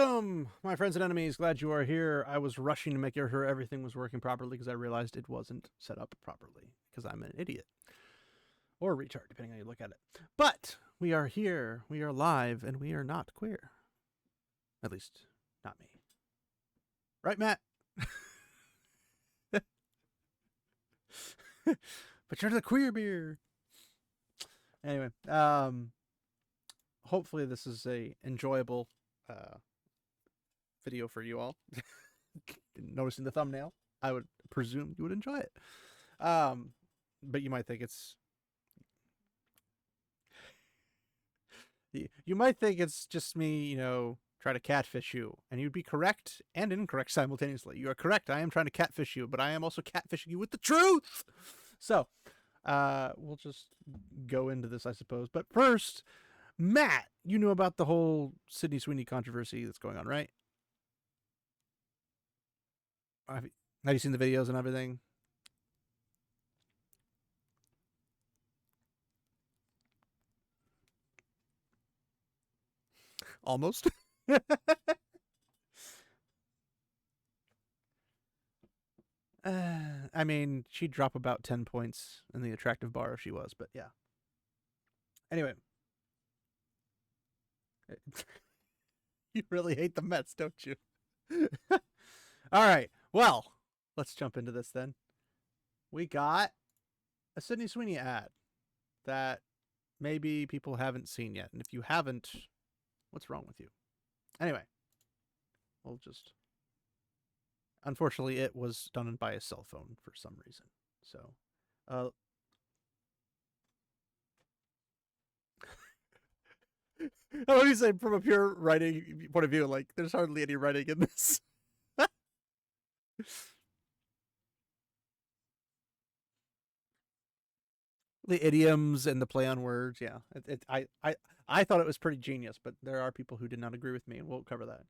Welcome, my friends and enemies. Glad you are here. I was rushing to make sure everything was working properly because I realized it wasn't set up properly because I'm an idiot. Or a retard, depending on how you look at it. But we are here, we are live, and we are not queer. At least, not me. Right, Matt? But you're the queer beer. Anyway, hopefully this is a enjoyable video for you all. Noticing the thumbnail, I would presume you would enjoy it. But you might think it's just me, try to catfish you, and you'd be correct and incorrect simultaneously. You are correct. I am trying to catfish you, but I am also catfishing you with the truth. So, we'll just go into this, I suppose. But first, Matt, you know about the whole Sydney Sweeney controversy that's going on, right? Have you seen the videos and everything? Almost. I mean, she'd drop about 10 points in the attractive bar if she was, but yeah. Anyway. You really hate the Mets, don't you? All right. Well, let's jump into this then. We got a Sydney Sweeney ad that maybe people haven't seen yet. And if you haven't, what's wrong with you? Anyway, we'll just... Unfortunately, it was done by a cell phone for some reason. So, what do you say from a pure writing point of view? Like, there's hardly any writing in this. The idioms and the play on words, yeah. I thought it was pretty genius, but there are people who did not agree with me, and we'll cover that.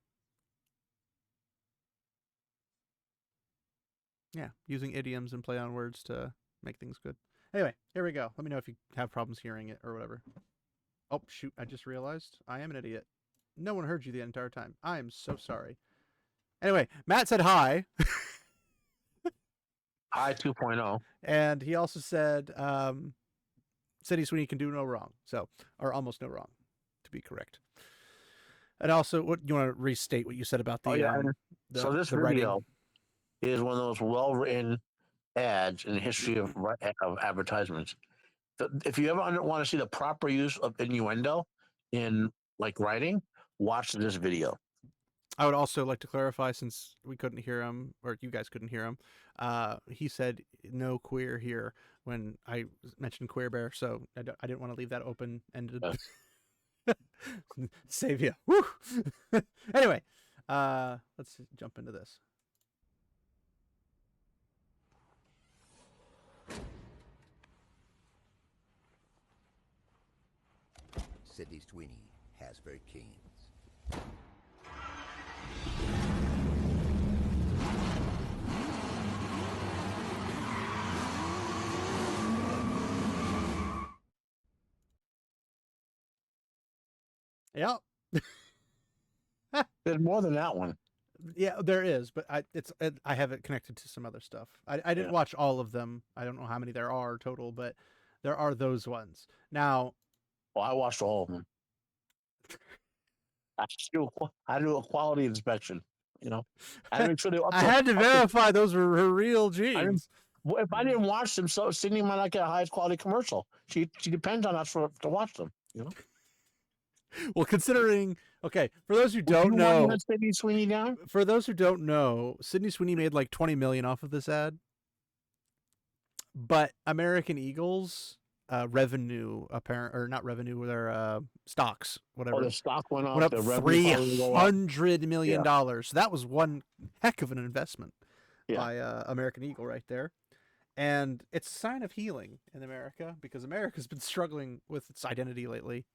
Yeah, using idioms and play on words to make things good. Anyway, here we go. Let me know if you have problems hearing it or whatever. Oh, shoot, I just realized I am an idiot. No one heard you the entire time. I am so sorry. Anyway, Matt said hi. Hi 2.0. And he also said Sydney Sweeney can do no wrong. So, or almost no wrong, to be correct. And also, what you want to restate what you said about the so this the video writing is one of those well-written ads in the history of advertisements. If you ever want to see the proper use of innuendo in like writing, watch this video. I would also like to clarify, since we couldn't hear him, or you guys couldn't hear him, he said no queer here when I mentioned Queer Bear, so I didn't want to leave that open-ended. Save you. Woo! Anyway, let's jump into this. Sydney Sweeney has very keen. Yeah. There's more than that one. Yeah, there is, but I have it connected to some other stuff. I didn't watch all of them. I don't know how many there are total, but there are those ones. Now, well, I watched all of them. I do a quality inspection. I make sure I had to verify those were her real jeans. If I didn't watch them, so Sydney might not get a highest quality commercial. She depends on us to watch them. Well, considering, okay, for those who don't know, Sydney Sweeney down? For those who don't know, Sydney Sweeney made like $20 million off of this ad, but American Eagle's revenue, not revenue, their stocks, whatever. Oh, the stock went up. Went up $300 million. So that was one heck of an investment by American Eagle right there. And it's a sign of healing in America, because America's been struggling with its identity lately.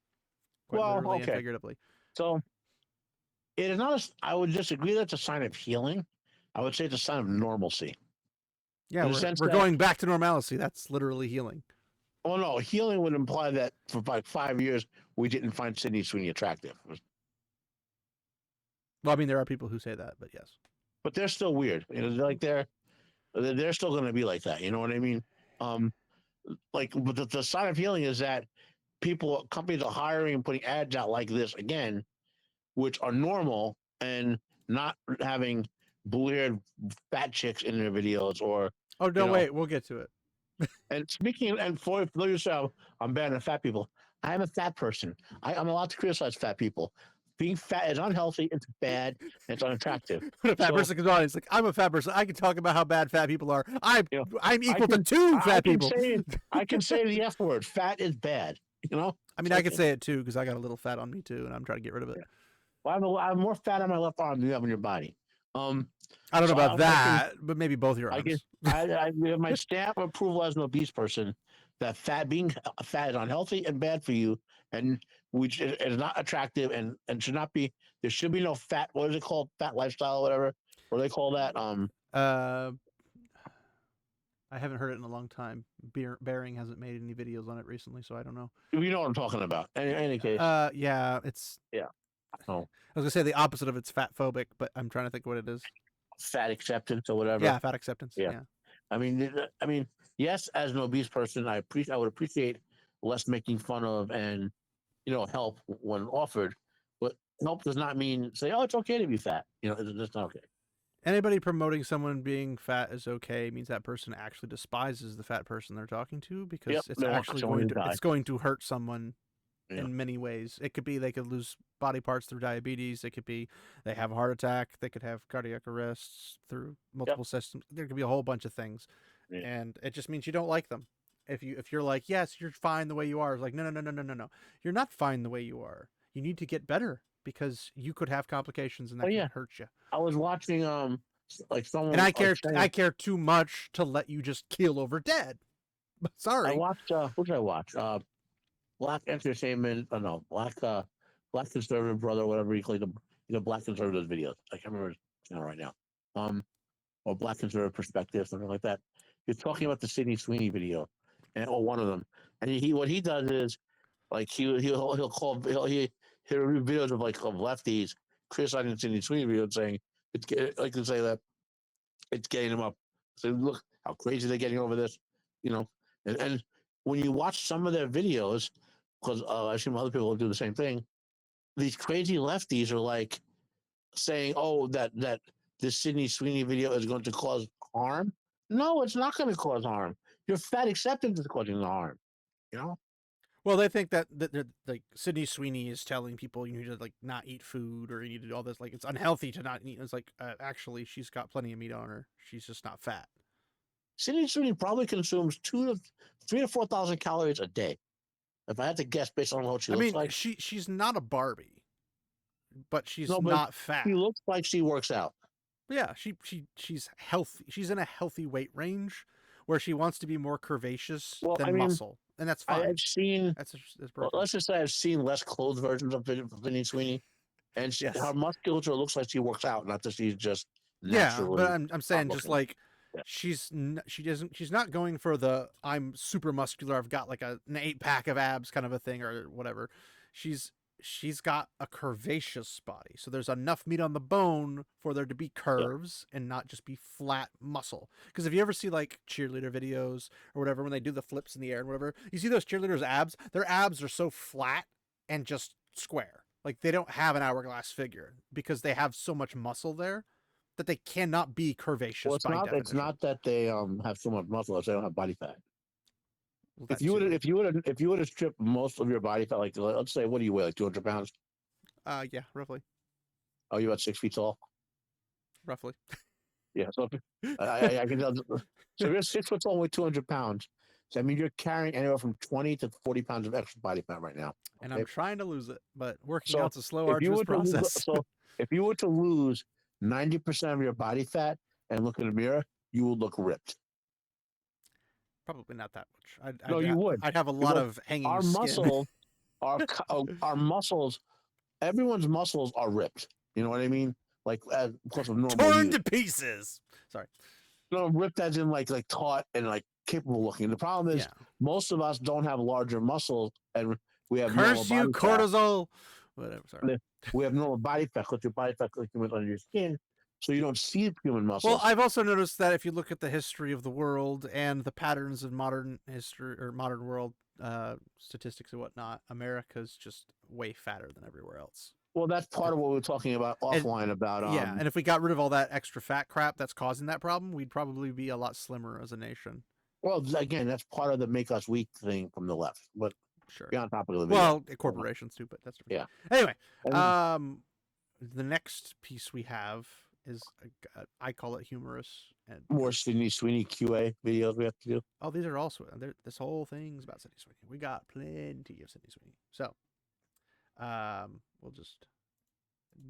Quite literally and figuratively. So it is not. I would disagree. That's a sign of healing. I would say it's a sign of normalcy. Yeah, we're going back to normalcy. That's literally healing. Oh no, healing would imply that for like 5 years we didn't find Sydney Sweeney attractive. Well, I mean, there are people who say that, but yes. But they're still weird. You know, they're still going to be like that. You know what I mean? But the sign of healing is that companies are hiring and putting ads out like this again, which are normal and not having blue-haired fat chicks in their videos or. Oh no, wait, we'll get to it. And speaking, and for yourself, I'm banning fat people. I am a fat person. I'm allowed to criticize fat people. Being fat is unhealthy. It's bad. And it's unattractive. When a fat person comes on, it's like, I'm a fat person. I can talk about how bad fat people are. I'm equal to two fat people. I can say the F word. Fat is bad. You know. I mean, I can say it too because I got a little fat on me too, and I'm trying to get rid of it. Yeah. Well, I have more fat on my left arm than you have on your body. I don't know about that, but maybe both your arms. I have my stamp of approval as an obese person that being fat is unhealthy and bad for you, and which is not attractive and should not be. There should be no fat. What is it called? Fat lifestyle, or whatever. What do they call that? I haven't heard it in a long time. Bearing hasn't made any videos on it recently, so I don't know. You know what I'm talking about. In any case. Yeah, it's. Yeah. Oh. I was gonna say the opposite of it's fat phobic, but I'm trying to think what it is. Fat acceptance or whatever. Yeah, fat acceptance. Yeah. I mean, yes, as an obese person, I would appreciate less making fun of and help when offered, but help does not mean say, oh, it's okay to be fat. It's not okay. Anybody promoting someone being fat is okay means that person actually despises the fat person they're talking to because it's actually going to hurt someone in many ways. It could be they could lose body parts through diabetes. It could be they have a heart attack. They could have cardiac arrests through multiple systems. There could be a whole bunch of things, and it just means you don't like them. If you're like, yes, you're fine the way you are, it's like, no, you're not fine the way you are. You need to get better because you could have complications and that can hurt you. I was watching like someone, and I care too much to let you just keel over dead. Sorry. I watched. What did I watch? Black Entertainment. Black Conservative Brother, whatever you call the Black Conservative videos. I can't remember his channel right now. Or Black Conservative Perspective, something like that. He's talking about the Sydney Sweeney video, or one of them. And what he does is, like he'll review videos of lefties criticizing Sydney Sweeney video, saying it's that it's getting them up. So look how crazy they're getting over this, and when you watch some of their videos, because I've seen other people do the same thing, these crazy lefties are like saying, "Oh, that this Sydney Sweeney video is going to cause harm." No, it's not going to cause harm. Your fat acceptance is causing the harm. Well, they think that like Sydney Sweeney is telling people you need to not eat food or you need to do all this. Like it's unhealthy to not eat. It's like actually she's got plenty of meat on her. She's just not fat. Sydney Sweeney probably consumes 3,000 to 4,000 calories a day. If I had to guess based on what she looks like. She's not a Barbie, but she's not fat. She looks like she works out. Yeah, she's healthy. She's in a healthy weight range where she wants to be more curvaceous than muscle, and that's fine. I've seen. Let's just say I've seen less clothed versions of Sydney Sweeney, and her musculature looks like she works out, not that she's just naturally. Yeah, but I'm saying just like. She's not going for the I'm super muscular, I've got like an 8-pack of abs kind of a thing or whatever. She's got a curvaceous body, so there's enough meat on the bone for there to be curves and not just be flat muscle. Because if you ever see like cheerleader videos or whatever, when they do the flips in the air and whatever, you see those cheerleaders' abs, their abs are so flat and just square, like they don't have an hourglass figure because they have so much muscle there that they cannot be curvaceous. Well, it's not that they have so much muscle; they don't have body fat. Well, if you would have stripped most of your body fat, like let's say, what do you weigh, like 200 pounds? Yeah, roughly. Oh, you're about 6 feet tall. Roughly. Yeah, so I can tell. So you're 6 foot tall, with 200 pounds. So I mean, you're carrying anywhere from 20 to 40 pounds of extra body fat right now. And I'm trying to lose it, but working out's a slow, arduous process. If you were to lose 90% of your body fat and look in the mirror, you will look ripped. Probably not that much. No, you would. I'd have a lot of hanging our skin. Muscle, our muscles, everyone's muscles are ripped. You know what I mean? Like because of normal torn to pieces. Sorry. No, ripped as in like taut and like capable looking. The problem is most of us don't have larger muscles and we have curse you, cortisol. Fat. Whatever. Sorry. We have normal body fat because your body fat accumulates under your skin, so you don't see human muscles. Well, I've also noticed that if you look at the history of the world and the patterns of modern history or modern world statistics and whatnot, America's just way fatter than everywhere else. Well, that's part of what we were talking about offline about. Yeah, and if we got rid of all that extra fat crap that's causing that problem, we'd probably be a lot slimmer as a nation. Well, again, that's part of the make us weak thing from the left. But Sure. be on top of the video. Well, corporations too, but that's different. Yeah. Anyway, And- the next piece we have is I call it humorous and more Sweeney QA videos we have to do. oh, these are also this whole thing's about Sydney Sweeney. We got plenty of Sydney Sweeney, so we'll just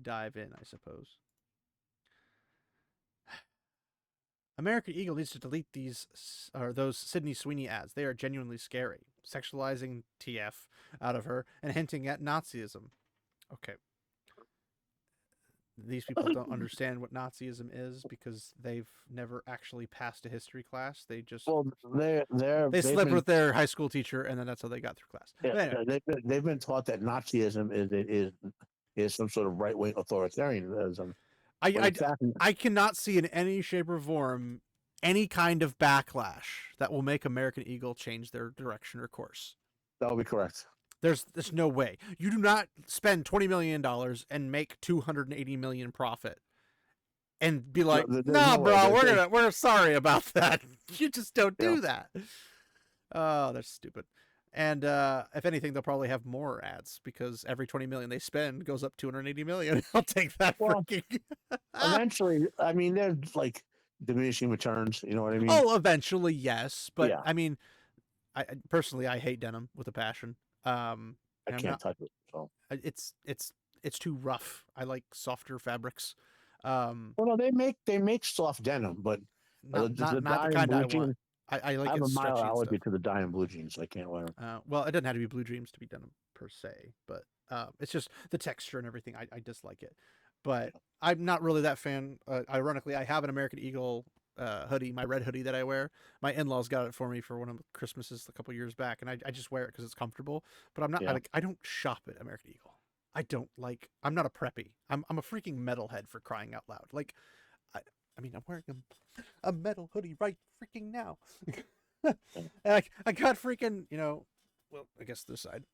dive in, I suppose. American Eagle needs to delete those Sydney Sweeney ads. They are genuinely scary, sexualizing TF out of her and hinting at Nazism. Okay. These people don't understand what Nazism is because they've never actually passed a history class. They just they slept with their high school teacher, and then that's how they got through class. Yeah, anyway. they've been taught that Nazism is some sort of right wing authoritarianism. I cannot see in any shape or form any kind of backlash that will make American Eagle change their direction or course. That would be correct. There's no way. You do not spend $20 million and make $280 million profit and be like, no, bro, we're sorry about that. You just don't do that. Oh, that's stupid. And if anything, they'll probably have more ads because every $20 million they spend goes up $280 million. I'll take that. Eventually, I mean, they're like diminishing returns. You know what I mean? Oh, eventually, yes. But yeah. I mean, I personally hate denim with a passion. I can't touch it. So it's too rough. I like softer fabrics. Well, no, they make soft denim, but not the kind I want. I like. I have a mild allergy to the dye and blue jeans. I can't wear them. Well, it doesn't have to be blue jeans to be denim per se, but it's just the texture and everything. I dislike it, but I'm not really that fan. Ironically, I have an American Eagle hoodie, my red hoodie that I wear. My in-laws got it for me for one of the Christmases a couple years back, and I just wear it because it's comfortable. But I'm not. I don't shop at American Eagle. I don't like. I'm not a preppy. I'm a freaking metalhead for crying out loud. Like, I mean, I'm wearing a metal hoodie right freaking now. And I got freaking, well, I guess this side.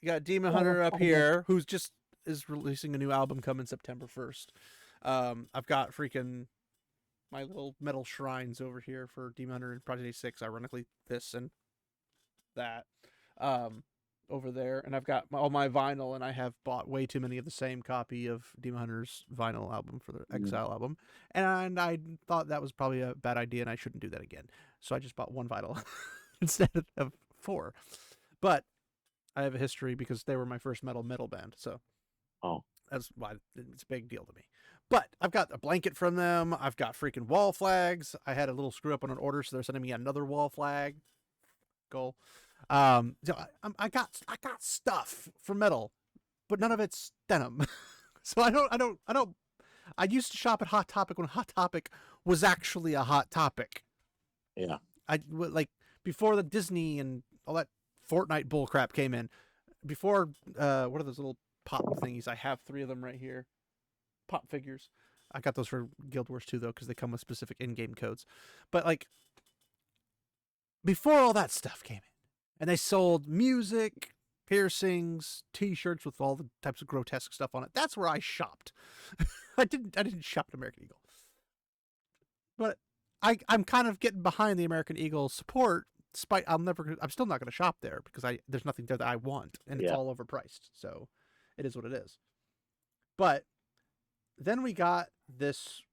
You got Demon Hunter up here, who's just is releasing a new album coming September 1st. I've got freaking my little metal shrines over here for Demon Hunter and Project 6. Ironically, this and that over there. And I've got all my vinyl, and I have bought way too many of the same copy of Demon Hunter's vinyl album for the Exile album. And I thought that was probably a bad idea, and I shouldn't do that again. So I just bought one vinyl instead of 4. But I have a history because they were my first metal band. So that's why it's a big deal to me. But I've got a blanket from them. I've got freaking wall flags. I had a little screw up on an order, so they're sending me another wall flag. Goal. So I got stuff for metal, but none of it's denim. So I used to shop at Hot Topic when Hot Topic was actually a hot topic. Yeah. I like before the Disney and all that Fortnite bullcrap came in. Before what are those little pop thingies? I have 3 of them right here. Pop figures. I got those for Guild Wars 2 though, because they come with specific in-game codes. But like before all that stuff came in, and they sold music, piercings, T-shirts with all the types of grotesque stuff on it. That's where I shopped. I didn't shop at American Eagle. But I'm kind of getting behind the American Eagle support. Despite I'm still not going to shop there because there's nothing there that I want, and it's all overpriced. So it is what it is. But then we got this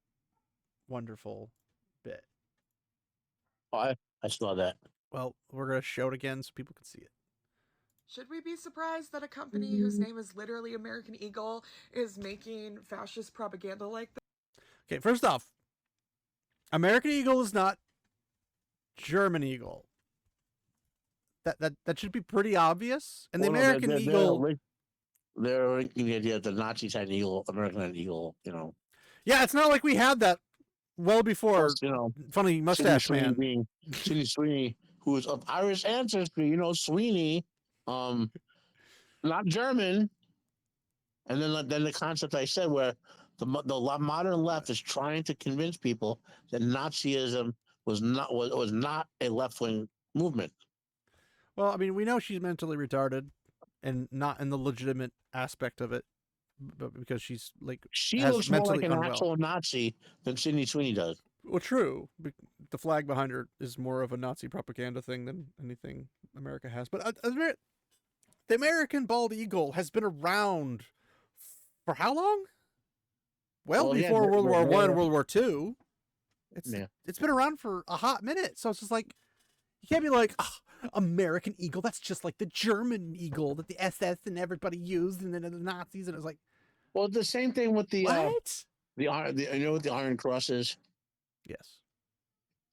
wonderful bit. I saw that. Well, we're going to show it again so people can see it. Should we be surprised that a company whose name is literally American Eagle is making fascist propaganda like this? Okay, first off, American Eagle is not German Eagle. That should be pretty obvious. And the American Eagle... They're linking the idea that the Nazis had an eagle, American had an eagle, Yeah, it's not like we had that well before, funny mustache man. Sydney Sweeney, who is of Irish ancestry, Sweeney, not German. And then the concept I said where the modern left is trying to convince people that Nazism was not a left wing movement. Well, I mean, we know she's mentally retarded, and not in the legitimate aspect of it, but because she's like She has looks more like mentally an unwell. actual Nazi than Sydney Sweeney does. Well, true. The flag behind her is more of a Nazi propaganda thing than anything America has. But the American bald eagle has been around for how long? Well, before World War One, World War Two. It's been around for a hot minute. So it's just like you can't be like, oh, American eagle. That's just like the German eagle that the SS and everybody used, and then the Nazis. And it was like, well, the same thing with the what? You know what the Iron Cross is? Yes.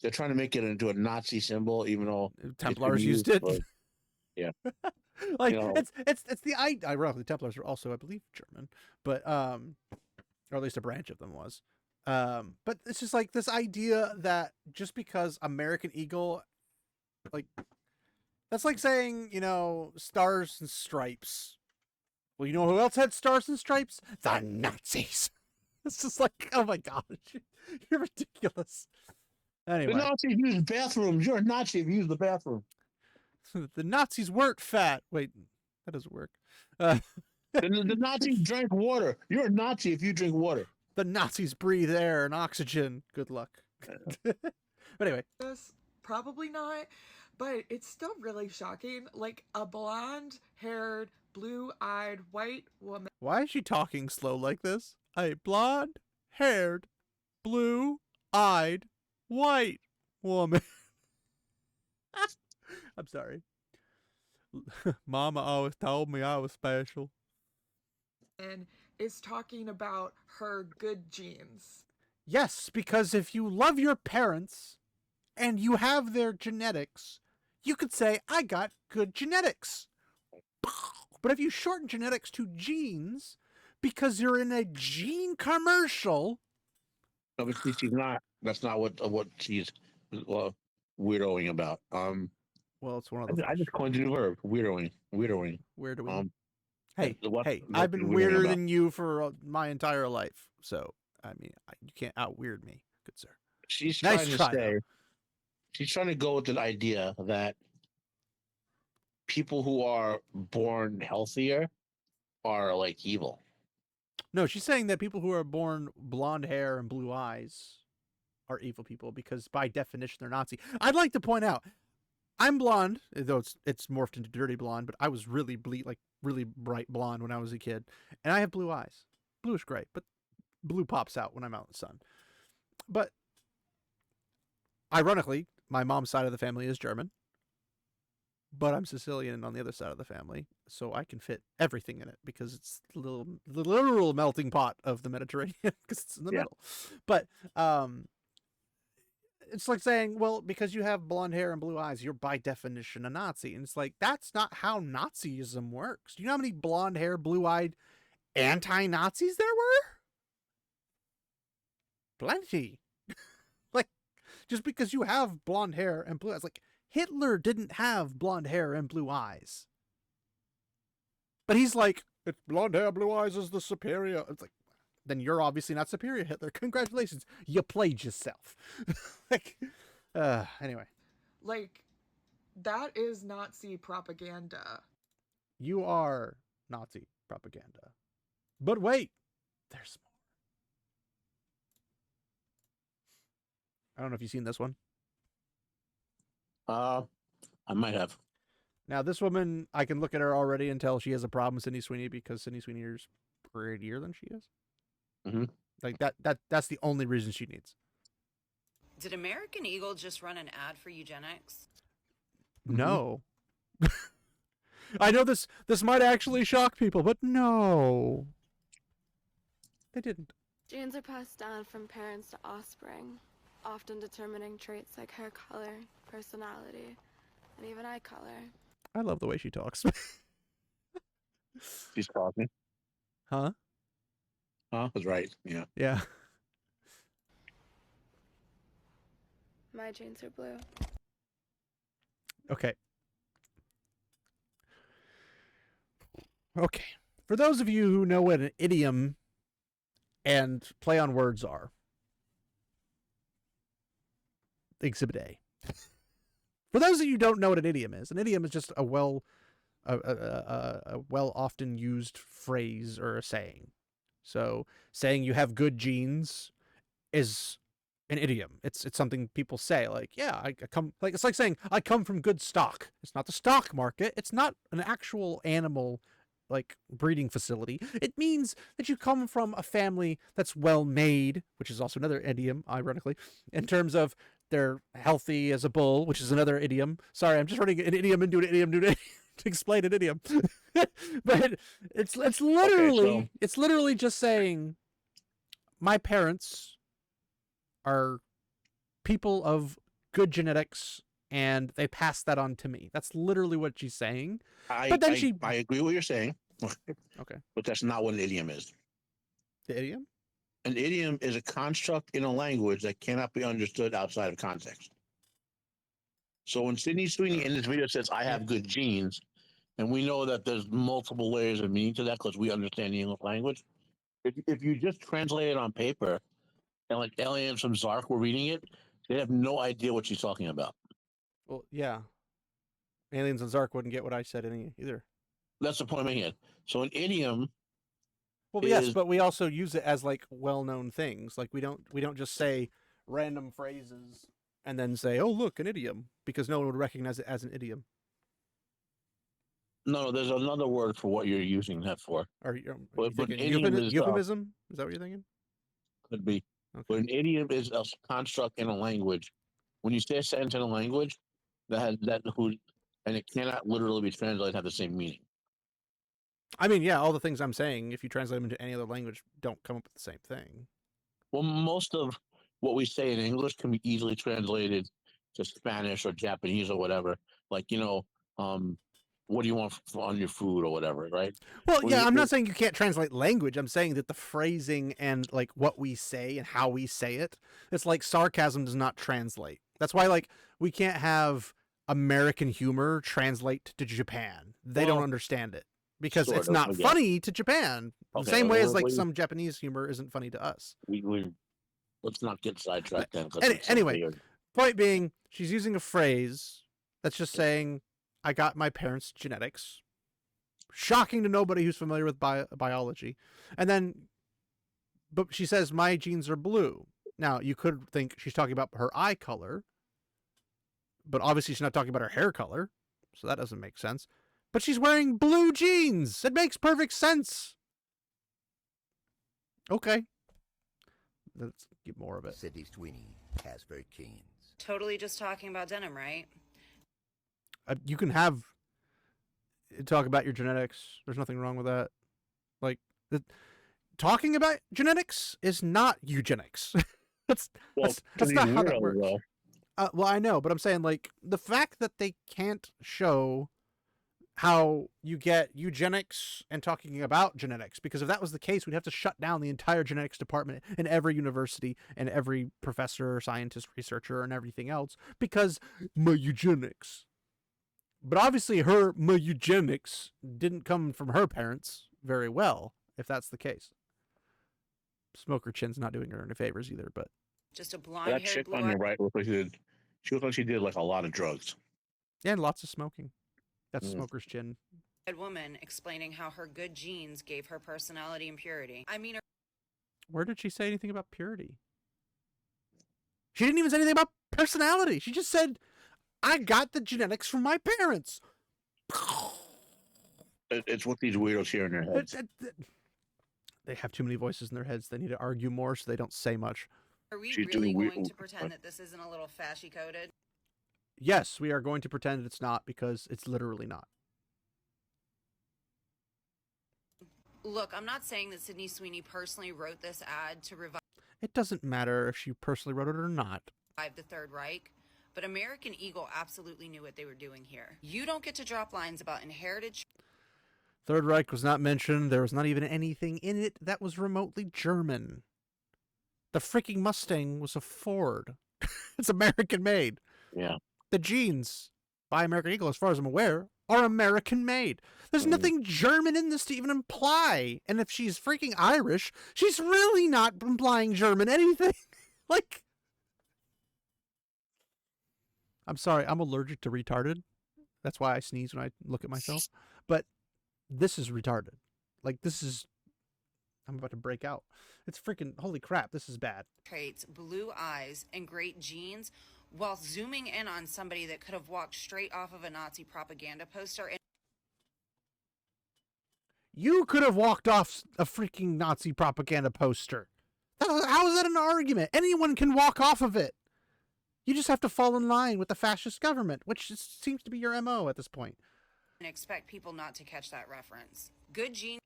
They're trying to make it into a Nazi symbol, even though Templars used it. Yeah. Like it's the ironically the Templars are also, I believe, German, but or at least a branch of them was. But it's just like this idea that just because American Eagle, like that's like saying, you know, Stars and Stripes. Well, you know who else had Stars and Stripes? The Nazis. It's just like, oh my gosh, you're ridiculous. Anyway, the Nazis used bathrooms. You're a Nazi if you use the bathroom. The Nazis weren't fat. Wait, that doesn't work. The Nazis drank water. You're a Nazi if you drink water. The Nazis breathe air and oxygen. Good luck. But anyway. Probably not, but it's still really shocking. Like a blonde-haired, blue-eyed white woman. Why is she talking slow like this? A blonde-haired, blue-eyed, white woman. I'm sorry. Mama always told me I was special. And is talking about her good genes. Yes, because if you love your parents and you have their genetics, you could say, I got good genetics. But if you shorten genetics to genes because you're in a gene commercial. No, but she's not. That's not what she's weirdoing about. Well, it's one of those. I just coined a new verb, weirdoing. Weirdowing. Hey, what I've been weirder than you for my entire life. So, I mean, you can't out-weird me, good sir. She's trying she's trying to go with the idea that people who are born healthier are like evil. No, she's saying that people who are born blonde hair and blue eyes are evil people because by definition they're Nazi. I'd like to point out, I'm blonde, though it's morphed into dirty blonde, but I was really really bright blonde when I was a kid, and I have blue eyes, bluish gray, but blue pops out when I'm out in the sun. But ironically, my mom's side of the family is German, but I'm Sicilian on the other side of the family, so I can fit everything in it because it's the literal melting pot of the Mediterranean because it's in the middle. But it's like saying, well, because you have blonde hair and blue eyes, you're by definition a Nazi. And it's like, that's not how Nazism works. Do you know how many blonde hair, blue-eyed anti-Nazis there were? Plenty. Like, just because you have blonde hair and blue eyes, like, Hitler didn't have blonde hair and blue eyes. But he's like, it's blonde hair, blue eyes is the superior. It's like, then you're obviously not superior, Hitler. Congratulations. You played yourself. Anyway. Like, that is Nazi propaganda. You are Nazi propaganda. But wait, there's more. I don't know if you've seen this one. I might have. Now, this woman, I can look at her already and tell she has a problem with Sydney Sweeney because Sydney Sweeney is prettier than she is. Mm-hmm. Like that's the only reason she needs. Did American Eagle just run an ad for eugenics? No. I know this might actually shock people, but no. They didn't. Genes are passed down from parents to offspring, often determining traits like hair color, personality, and even eye color. I love the way she talks. She's talking. Huh? Huh? That's right. Yeah. Yeah. My genes are blue. Okay. Okay. For those of you who know what an idiom and play on words are, Exhibit A. For those of you who don't know what an idiom is just a well often used phrase or a saying. So saying you have good genes is an idiom. It's something people say, like, yeah, I come, like, it's like saying I come from good stock. It's not the stock market. It's not an actual animal like breeding facility. It means that you come from a family that's well made, which is also another idiom, ironically, in terms of they're healthy as a bull, which is another idiom. Sorry, I'm just running an idiom into an idiom to explain an idiom. But it's literally it's literally just saying my parents are people of good genetics and they pass that on to me. That's literally what she's saying. I agree with what you're saying. Okay. But that's not what an idiom is. The idiom? An idiom is a construct in a language that cannot be understood outside of context. So when Sydney Sweeney in this video says, I have good genes, and we know that there's multiple layers of meaning to that because we understand the English language. If you just translate it on paper and like aliens from Zark were reading it, they have no idea what she's talking about. Well, yeah. Aliens and Zark wouldn't get what I said either. That's the point I'm making. So an idiom. Well, yes, but we also use it as like well-known things. Like we don't just say random phrases and then say, "Oh, look, an idiom," because no one would recognize it as an idiom. No, there's another word for what you're using that for. Are you But thinking idiom is, euphemism? Is that what you're thinking? Could be. Okay. But an idiom is a construct in a language. When you say a sentence in a language, and it cannot literally be translated, have the same meaning. I mean, yeah, all the things I'm saying, if you translate them into any other language, don't come up with the same thing. Well, most of what we say in English can be easily translated to Spanish or Japanese or whatever. Like, what do you want on your food or whatever, right? Well, yeah, I'm not saying you can't translate language. I'm saying that the phrasing and like what we say and how we say it, it's like sarcasm does not translate. That's why like we can't have American humor translate to Japan. They don't understand it because it's not funny to Japan. The same way as like some Japanese humor isn't funny to us. Let's not get sidetracked then. Anyway, point being, she's using a phrase that's just saying, I got my parents' genetics. Shocking to nobody who's familiar with biology. And then, but she says, my genes are blue. Now, you could think she's talking about her eye color, but obviously she's not talking about her hair color, so that doesn't make sense. But she's wearing blue jeans. It makes perfect sense. Okay. Let's get more of it. Sydney Sweeney has very genes. Totally just talking about denim, right? You can talk about your genetics. There's nothing wrong with that. Like, talking about genetics is not eugenics. that's not how that works. Well, I know, but I'm saying, like, the fact that they can't show how you get eugenics and talking about genetics, because if that was the case, we'd have to shut down the entire genetics department in every university and every professor, scientist, researcher, and everything else, because my eugenics. But obviously her eugenics didn't come from her parents very well, if that's the case. Smoker Chin's not doing her any favors either, but just a blonde-haired, that chick on your right looked like she looked like she did like a lot of drugs. Yeah, and lots of smoking. That's Smoker's Chin. A woman explaining how her good genes gave her personality and purity. I mean, where did she say anything about purity? She didn't even say anything about personality. She just said, I got the genetics from my parents. It's what these weirdos hear in their heads. They have too many voices in their heads. They need to argue more so they don't say much. Are we really going to pretend that this isn't a little fashy-coded? Yes, we are going to pretend it's not, because it's literally not. Look, I'm not saying that Sydney Sweeney personally wrote this ad to revive It doesn't matter if she personally wrote it or not. The Third Reich, but American Eagle absolutely knew what they were doing here. You don't get to drop lines about inherited... Third Reich was not mentioned. There was not even anything in it that was remotely German. The freaking Mustang was a Ford. It's American made. Yeah. The jeans. by American Eagle, as far as I'm aware, are American made. There's nothing German in this to even imply. And if she's freaking Irish, she's really not implying German anything. Like, I'm sorry, I'm allergic to retarded. That's why I sneeze when I look at myself. But this is retarded. Like, this is, I'm about to break out. It's freaking, holy crap, this is bad. Traits, blue eyes, and great genes, while zooming in on somebody that could have walked straight off of a Nazi propaganda poster. And You could have walked off a freaking Nazi propaganda poster. How is that an argument? Anyone can walk off of it. You just have to fall in line with the fascist government, which seems to be your MO at this point. expect people not to catch that reference. Good genes.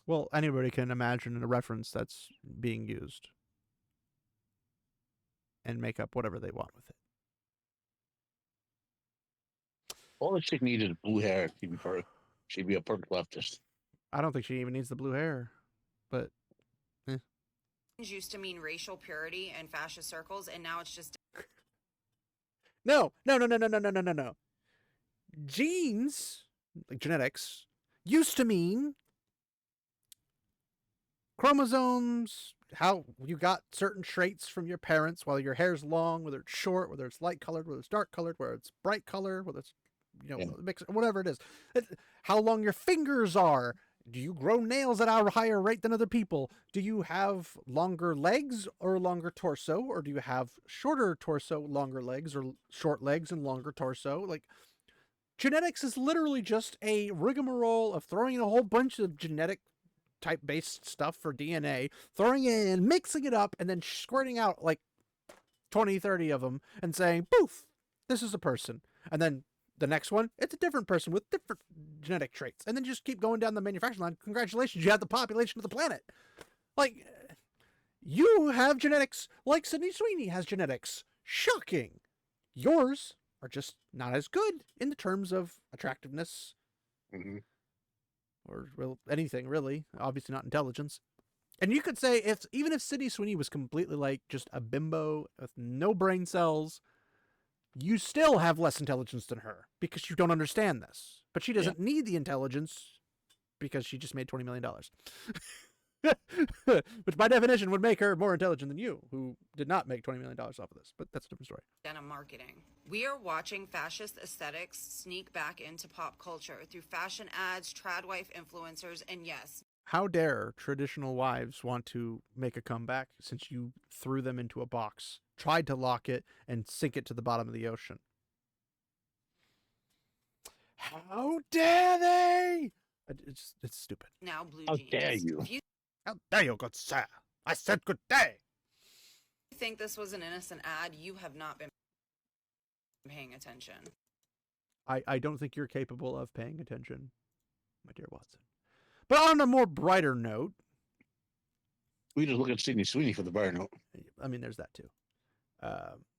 Well, anybody can imagine a reference that's being used and make up whatever they want with it. All the chick needed is blue hair. She'd be a perfect leftist. I don't think she even needs the blue hair, but used to mean racial purity in fascist circles, and now it's just no. Genes, like genetics, used to mean chromosomes, how you got certain traits from your parents, while your hair's long, whether it's short, whether it's light colored, whether it's dark colored, whether it's bright color, whether it's, mix, whatever it is. How long your fingers are. Do you grow nails at a higher rate than other people? Do you have longer legs or longer torso? Or do you have shorter torso, longer legs, or short legs and longer torso? Like, genetics is literally just a rigmarole of throwing in a whole bunch of genetic type based stuff for DNA, throwing it in, mixing it up, and then squirting out like 20, 30 of them and saying, poof, this is a person. And then the next one, it's a different person with different genetic traits. And then just keep going down the manufacturing line. Congratulations, you have the population of the planet. Like, you have genetics like Sydney Sweeney has genetics. Shocking. Yours are just not as good in the terms of attractiveness. Mm-hmm. Or anything, really. Obviously not intelligence. And you could say, even if Sydney Sweeney was completely like just a bimbo with no brain cells, you still have less intelligence than her because you don't understand this. But she doesn't need the intelligence because she just made $20 million. Which by definition would make her more intelligent than you, who did not make $20 million off of this. But that's a different story. denim marketing. We are watching fascist aesthetics sneak back into pop culture through fashion ads, trad wife influencers, and yes. How dare traditional wives want to make a comeback since you threw them into a box, tried to lock it, and sink it to the bottom of the ocean? How dare they? It's stupid. Now blue How jeans. dare you? If you How dare you, good sir? I said good day. think this was an innocent ad, you have not been paying attention. I don't think you're capable of paying attention, my dear Watson. But on a more brighter note, We just look at Sydney Sweeney for the bar note. I mean, there's that too.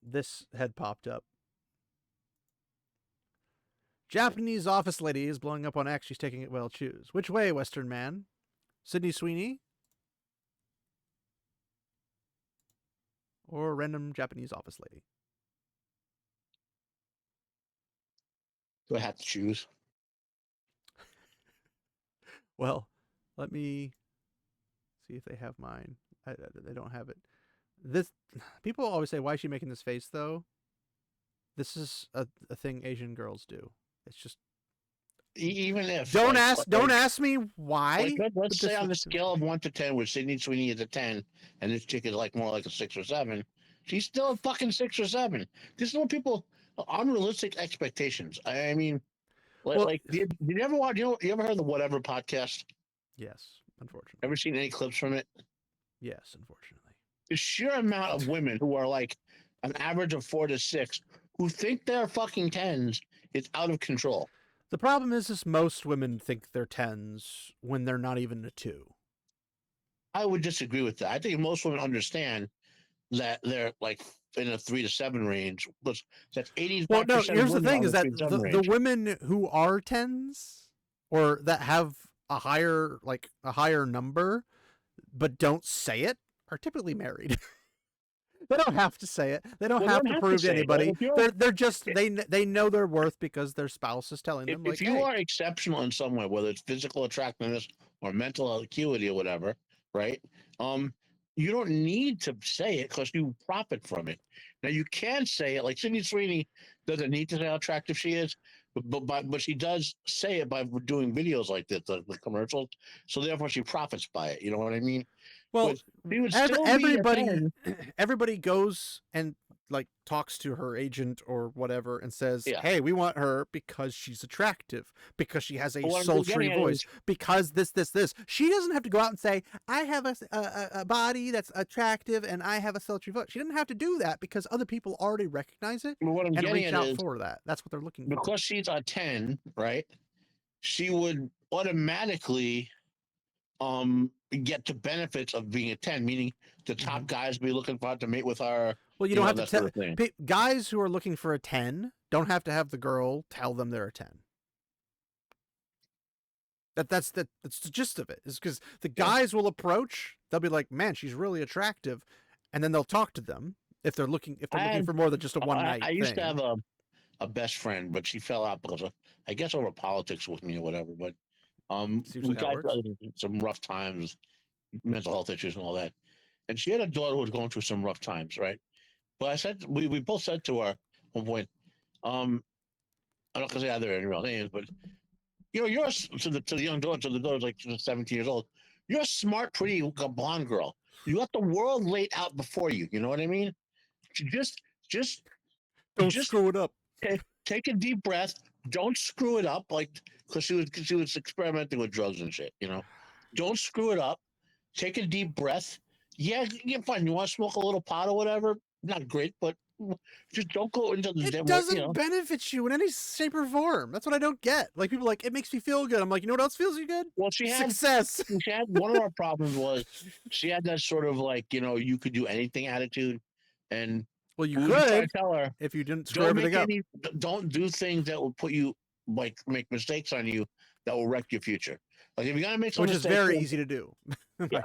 This had popped up. Japanese office lady is blowing up on X. She's taking it well. Choose. Which way, Western man? Sydney Sweeney? Or random Japanese office lady? Do I have to choose? Well, let me see if they have mine. They don't have it. This people always say, "Why is she making this face?" Though, this is a thing Asian girls do. It's just Even if don't ask me why. Let's but say this on the is- scale of 1 to 10, where Sydney Sweeney is a 10, and this chick is like more like a 6 or 7. She's still a fucking 6 or 7. This is what people unrealistic expectations. I mean, Well- did you ever watch? You ever heard of the Whatever podcast? Yes, unfortunately. Ever seen any clips from it? Yes, unfortunately. The sheer amount of women who are like an average of 4 to 6 who think they're fucking 10s is out of control. The problem is most women think they're 10s when they're not even a 2. I would disagree with that. I think most women understand that they're like in a 3 to 7 range, but that's 80. Well, no, here's the thing: is that the women who are 10s or that have a higher number, but don't say it, are typically married. They don't have to say it. They don't Well, they have don't to have to prove to say it. anybody. If you're- They're just they know their worth because their spouse is telling them. if Like, you hey, are exceptional in some way, whether it's physical attractiveness or mental acuity or whatever, right? You don't need to say it because you profit from it. Now you can say it, like Sydney Sweeney doesn't need to say how attractive she is, but she does say it by doing videos like this, the commercials. So therefore, she profits by it. You know what I mean? well, But she would still be a everybody 10. everybody goes and like talks to her agent or whatever and says, Yeah. hey, we want her because she's attractive, because she has a What I'm sultry getting at voice, is- because this. She doesn't have to go out and say, I have a body that's attractive and I have a sultry voice. She doesn't have to do that because other people already recognize it But what I'm and getting reach at out is for that. That's what they're looking for. because she's a 10, right? She would automatically get the benefits of being a 10, meaning the top guys be looking for her to mate with her. Well, you don't have to that tell sort of thing. guys who are looking for a 10 don't have to have the girl tell them they're a 10. That's the gist of it. Is because the guys will approach, they'll be like, "Man, she's really attractive," and then they'll talk to them if they're looking for more than just a one night. I used to have a best friend, but she fell out because of, I guess, over politics with me or whatever. But Seems we like how it got works. some rough times, mental health issues and all that. And she had a daughter who was going through some rough times, right? But I said we both said to her at one point, I'm not gonna say either any real names, but you're to the young daughter, to the daughter's like 17 years old. You're a smart, pretty blonde girl. You got the world laid out before you. You know what I mean? Just Don't just screw it up. take a deep breath. Don't screw it up, like because she was experimenting with drugs and shit. Don't screw it up. Take a deep breath. Yeah, fine. You want to smoke a little pot or whatever? Not great, but just don't go into the. It doesn't benefit you in any shape or form. That's what I don't get. Like people are like, it makes me feel good. I'm like, you know what else feels you good? Well, she had Success. she had one of our problems was she had that sort of like you could do anything attitude, and Well, you we would try to could tell her if you didn't screw don't everything make up. don't do things that will put you like make mistakes on you that will wreck your future. Like if you're gonna make some Which is mistakes, very easy to do. Yeah.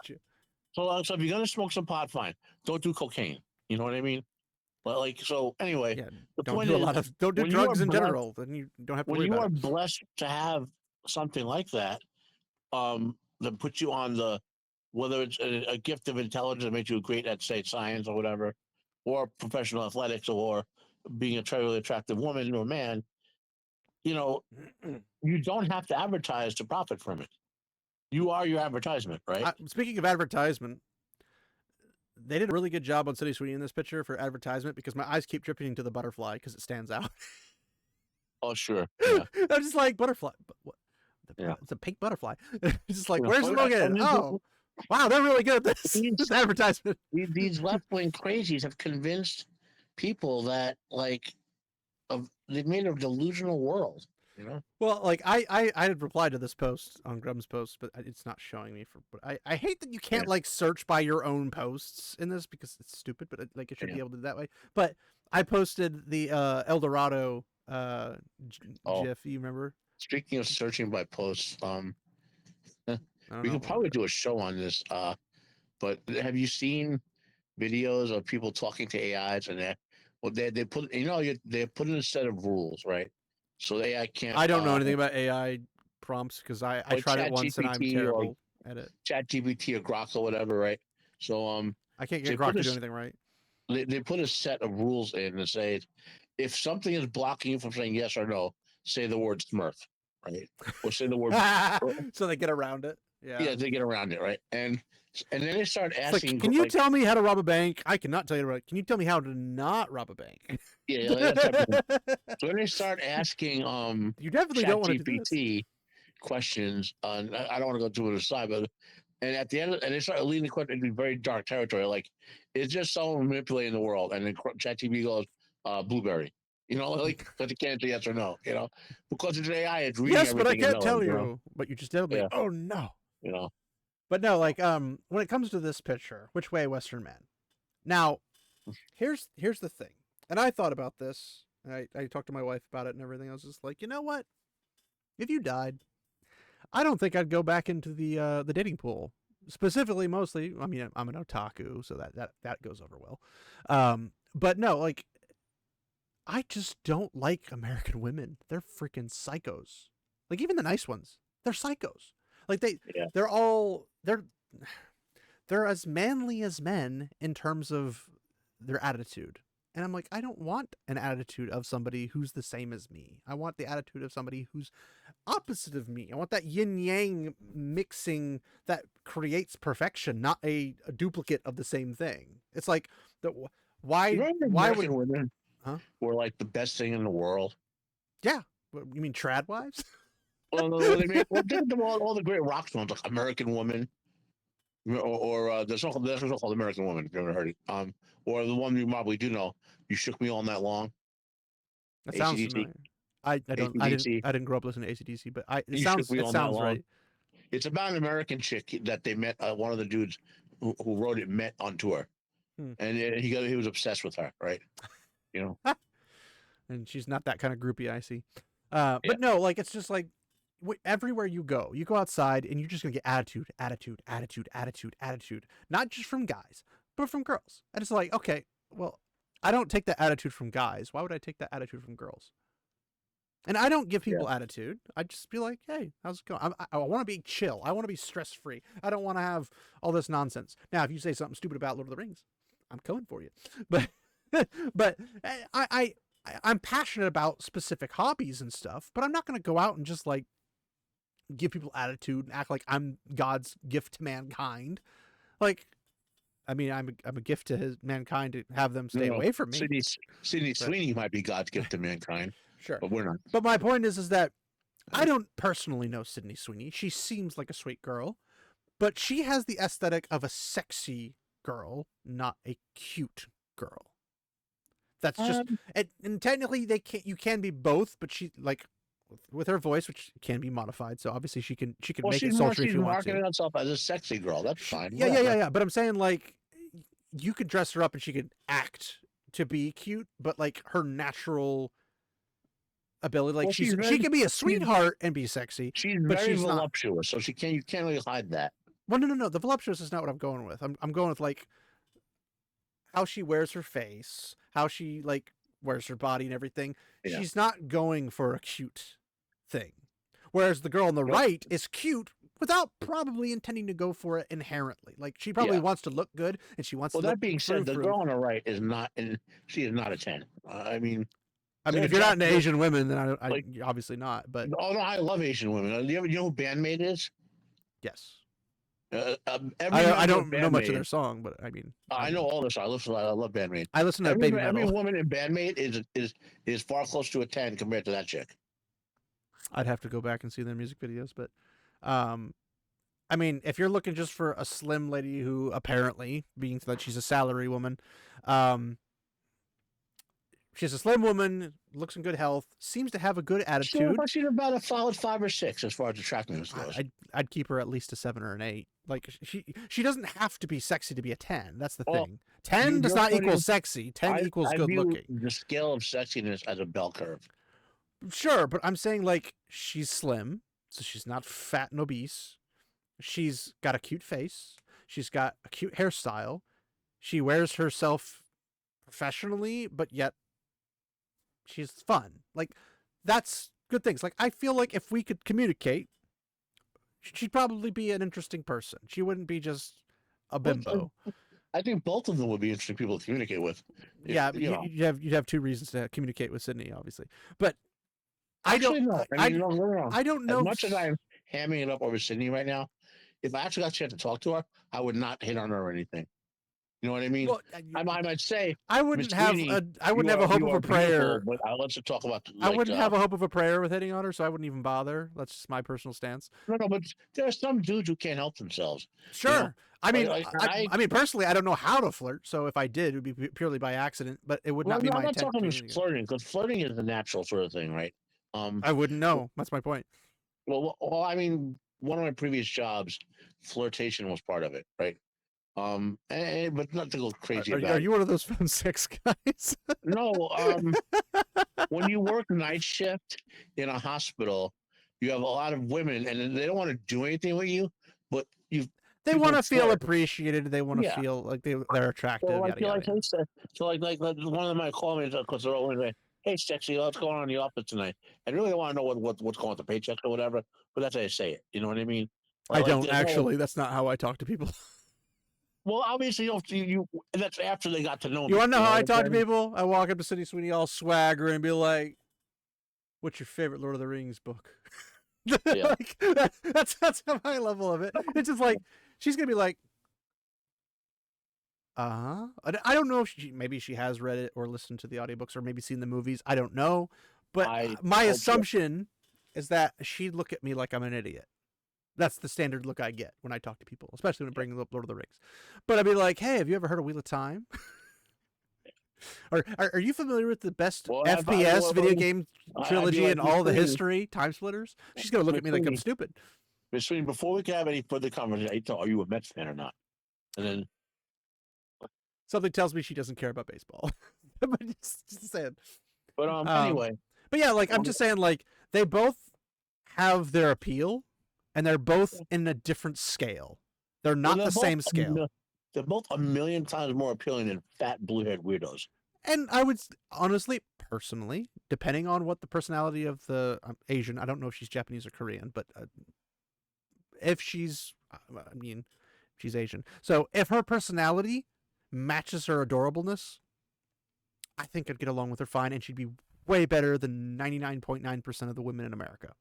So if you're gonna smoke some pot, fine. Don't do cocaine. You know what I mean? But like so. Anyway, Yeah, the don't point do a is, lot of don't do when you drugs are in blessed- general. Then you don't have to when worry you about are it. blessed to have something like that, that puts you on the whether it's a gift of intelligence that makes you great at say science or whatever, or professional athletics, or being a really attractive woman or man, you don't have to advertise to profit from it. You are your advertisement, right? Speaking of advertisement, they did a really good job on City Sweeney in this picture for advertisement because my eyes keep dripping to the butterfly because it stands out. Oh, sure. Yeah. I'm just like, butterfly. What? Yeah. It's a pink butterfly. It's just like, Yeah. where's it located? Oh, wow, they're really good at this. This advertisement. These left-wing crazies have convinced people that they've made a delusional world. Well, like I had replied to this post on Grum's post, but it's not showing me but I hate that you can't like search by your own posts in this because it's stupid, but like it should be able to do that way. But I posted the El Dorado GIF, you remember? Speaking of searching by posts, we know. could probably do a show on this. But have you seen videos of people talking to AIs and they put they put in a set of rules, right? So the AI can't. I don't know anything about AI prompts because I tried it once and I'm terrible at it. ChatGPT or Grok or whatever, right? So I can't get Grok to do anything right. They put a set of rules in and say if something is blocking you from saying yes or no, say the word Smurf, right? Or say the word. So they get around it. Yeah. Yeah, they get around it, right? And then they start asking. Like, can you tell me how to rob a bank? I cannot tell you about it. Can you tell me how to not rob a bank? Yeah, that's happening. So when they start asking you definitely don't want to do this. Questions, I don't want to go to it aside, but and at the end, and they start leading the question into very dark territory. Like, it's just someone manipulating the world, and then ChatGPT goes, blueberry. Like, because you can't say yes or no. Because it's AI, it's reading yes, but I everything can't tell you. But you just tell me. Yeah. Oh no. But no, like when it comes to this picture, which way Western man? Now, here's the thing, and I thought about this. And I talked to my wife about it and everything. I was just like, you know what? If you died, I don't think I'd go back into the dating pool specifically, mostly. I mean, I'm an otaku, so that goes over well. But no, like, I just don't like American women. They're freaking psychos. Like, even the nice ones, they're psychos. Like Yeah. they're as manly as men in terms of their attitude. And I'm like, I don't want an attitude of somebody who's the same as me. I want the attitude of somebody who's opposite of me. I want that yin yang mixing that creates perfection, not a duplicate of the same thing. It's like why American would women Huh? were like the best thing in the world. Yeah, you mean trad wives? Well, they made think of all the great rock songs like American Woman, or there's a song called American Woman. If you ever heard it, or the one you probably do know, You Shook Me All Night Long. That sounds AC/DC. familiar. I didn't grow up listening to AC/DC, but it You Shook Me sounds All Night Long. right. It's about an American chick that they met. One of the dudes who wrote it met on tour, and he was obsessed with her. Right, you know. And she's not that kind of groupie, I see. But no, like, it's just like everywhere you go outside and you're just gonna get attitude, not just from guys, but from girls. And it's like, okay, well, I don't take that attitude from guys. Why would I take that attitude from girls? And I don't give people attitude. I just be like, hey, how's it going? I want to be chill. I want to be stress free. I don't want to have all this nonsense. Now, if you say something stupid about Lord of the Rings, I'm coming for you. But but I'm passionate about specific hobbies and stuff, but I'm not going to go out and just like give people attitude and act like I'm God's gift to mankind. Like, I mean, I'm a gift to mankind to have them stay away from me. Sydney Sweeney might be God's gift to mankind. Sure. But we're not. But my point is that I don't personally know Sydney Sweeney. She seems like a sweet girl, but she has the aesthetic of a sexy girl, not a cute girl. That's just and technically you can be both, but she, like, with her voice, which can be modified, so obviously she can make it sultry if you want to. She's marketing herself as a sexy girl. That's fine. Yeah. But I'm saying, like, you could dress her up and she could act to be cute, but like her natural ability, like she can be a sweetheart and be sexy. She's very voluptuous, so you can't really hide that. Well, no. The voluptuous is not what I'm going with. I'm going with like how she wears her face, how she like wears her body and everything. Yeah. She's not going for a cute thing. Whereas the girl on the right is cute without probably intending to go for it inherently. Like, she probably wants to look good and she wants to look. Well, that being said, the girl on the right is not, she is not a 10. I mean, if you're not into Asian women, then I obviously not. But no, I love Asian women. You know who Bandmate is? Yes. I don't know much of their song, but I mean, I know all this. I love Bandmate. I listen to Baby Metal. Every woman in Bandmate is far close to a 10 compared to that chick. I'd have to go back and see their music videos, but I mean, if you're looking just for a slim lady who apparently, being that she's a salary woman, she's a slim woman, looks in good health, seems to have a good attitude. She's about a solid 5 or 6 as far as attractiveness goes. I'd keep her at least a 7 or an 8. Like, she doesn't have to be sexy to be a 10. That's the thing. 10 does not equal sexy. 10 equals good looking. The scale of sexiness as a bell curve. Sure, but I'm saying, like, she's slim, so she's not fat and obese. She's got a cute face. She's got a cute hairstyle. She wears herself professionally, but yet she's fun. Like, that's good things. Like, I feel like if we could communicate, she'd probably be an interesting person. She wouldn't be just a bimbo. I think both of them would be interesting people to communicate with. You'd have 2 reasons to communicate with Sydney, obviously. But I don't know. As much as I'm hamming it up over Sydney right now, if I actually got a chance to talk to her, I would not hit on her or anything. You know what I mean? Well, I might say I wouldn't have a hope of a prayer. But let's just talk about. I wouldn't have a hope of a prayer with hitting on her, so I wouldn't even bother. That's just my personal stance. No, but there are some dudes who can't help themselves. Sure. You know? I mean, personally, I don't know how to flirt. So if I did, it would be purely by accident. But it would not be my intent. I'm not talking flirting, because flirting is the natural sort of thing, right? I wouldn't know. That's my point. Well, I mean, one of my previous jobs, flirtation was part of it, right? But not to go crazy about it. Are you one of those phone sex guys? No. When you work night shift in a hospital, you have a lot of women, and they don't want to do anything with you, but They people want to feel flirt. appreciated. They want to Yeah. feel like they're attractive. Well, Yada, yada, yada. so like one of them might call me because they're always like, "Hey, sexy, what's going on in the office tonight?" And really, want to know what's going on with the paycheck or whatever. But that's how you say it. You know what I mean? I Like, don't there's no- actually. That's not how I talk to people. Well, obviously, you that's after they got to know me. You want to know how I what talk I'm to saying? people? I walk up to Sydney Sweeney all swagger and be like, "What's your favorite Lord of the Rings book?" Yeah. Like, that's my level of it. It's just like she's gonna be like, I don't know if maybe she has read it or listened to the audiobooks or maybe seen the movies. I don't know, but my hope so. assumption is that she'd look at me like I'm an idiot. That's the standard look I get when I talk to people, especially when I bring up Lord of the Rings. But I'd be like, "Hey, have you ever heard of Wheel of Time?" Or are you familiar with the best Well, FPS video game I'd be trilogy like, in all the Miss Sweeney- history? Time Splitters? She's gonna look at me like I'm Sweeney. stupid. Miss Sweeney, before we can have any further conversation, I tell, are you a Mets fan or not? And then Something tells me she doesn't care about baseball. But just saying. But anyway, But yeah, like I'm just saying, like they both have their appeal, and they're both in a different scale. They're not they're the both same scale. They're both a million times more appealing than fat blue-haired weirdos. And I would honestly, personally, depending on what the personality of the Asian, I don't know if she's Japanese or Korean, but if she's, I mean, she's Asian. So if her personality matches her adorableness, I think I'd get along with her fine, and she'd be way better than 99.9% of the women in America.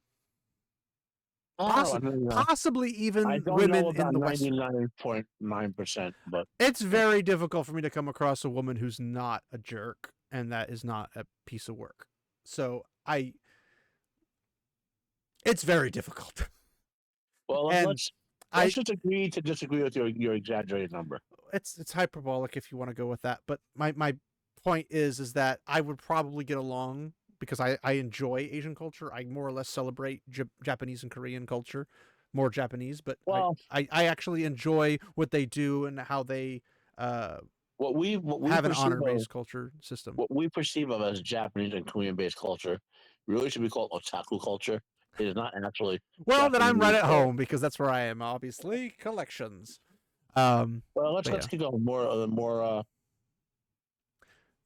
Possibly even women in the West. 99.9%, but It's very difficult for me to come across a woman who's not a jerk and that is not a piece of work. So it's very difficult. well, And let's just agree to disagree with your exaggerated number. It's hyperbolic if you want to go with that, but my point is that I would probably get along because I enjoy Asian culture. I more or less celebrate Japanese and Korean culture, more Japanese, but Well, I actually enjoy what they do and how they what we have an perceive honor-based culture system. what we perceive of as Japanese and Korean-based culture really should be called otaku culture. It is not actually. Well, then I'm right Japanese at culture. home because that's where I am. Obviously, collections. Well, let's but keep going. More.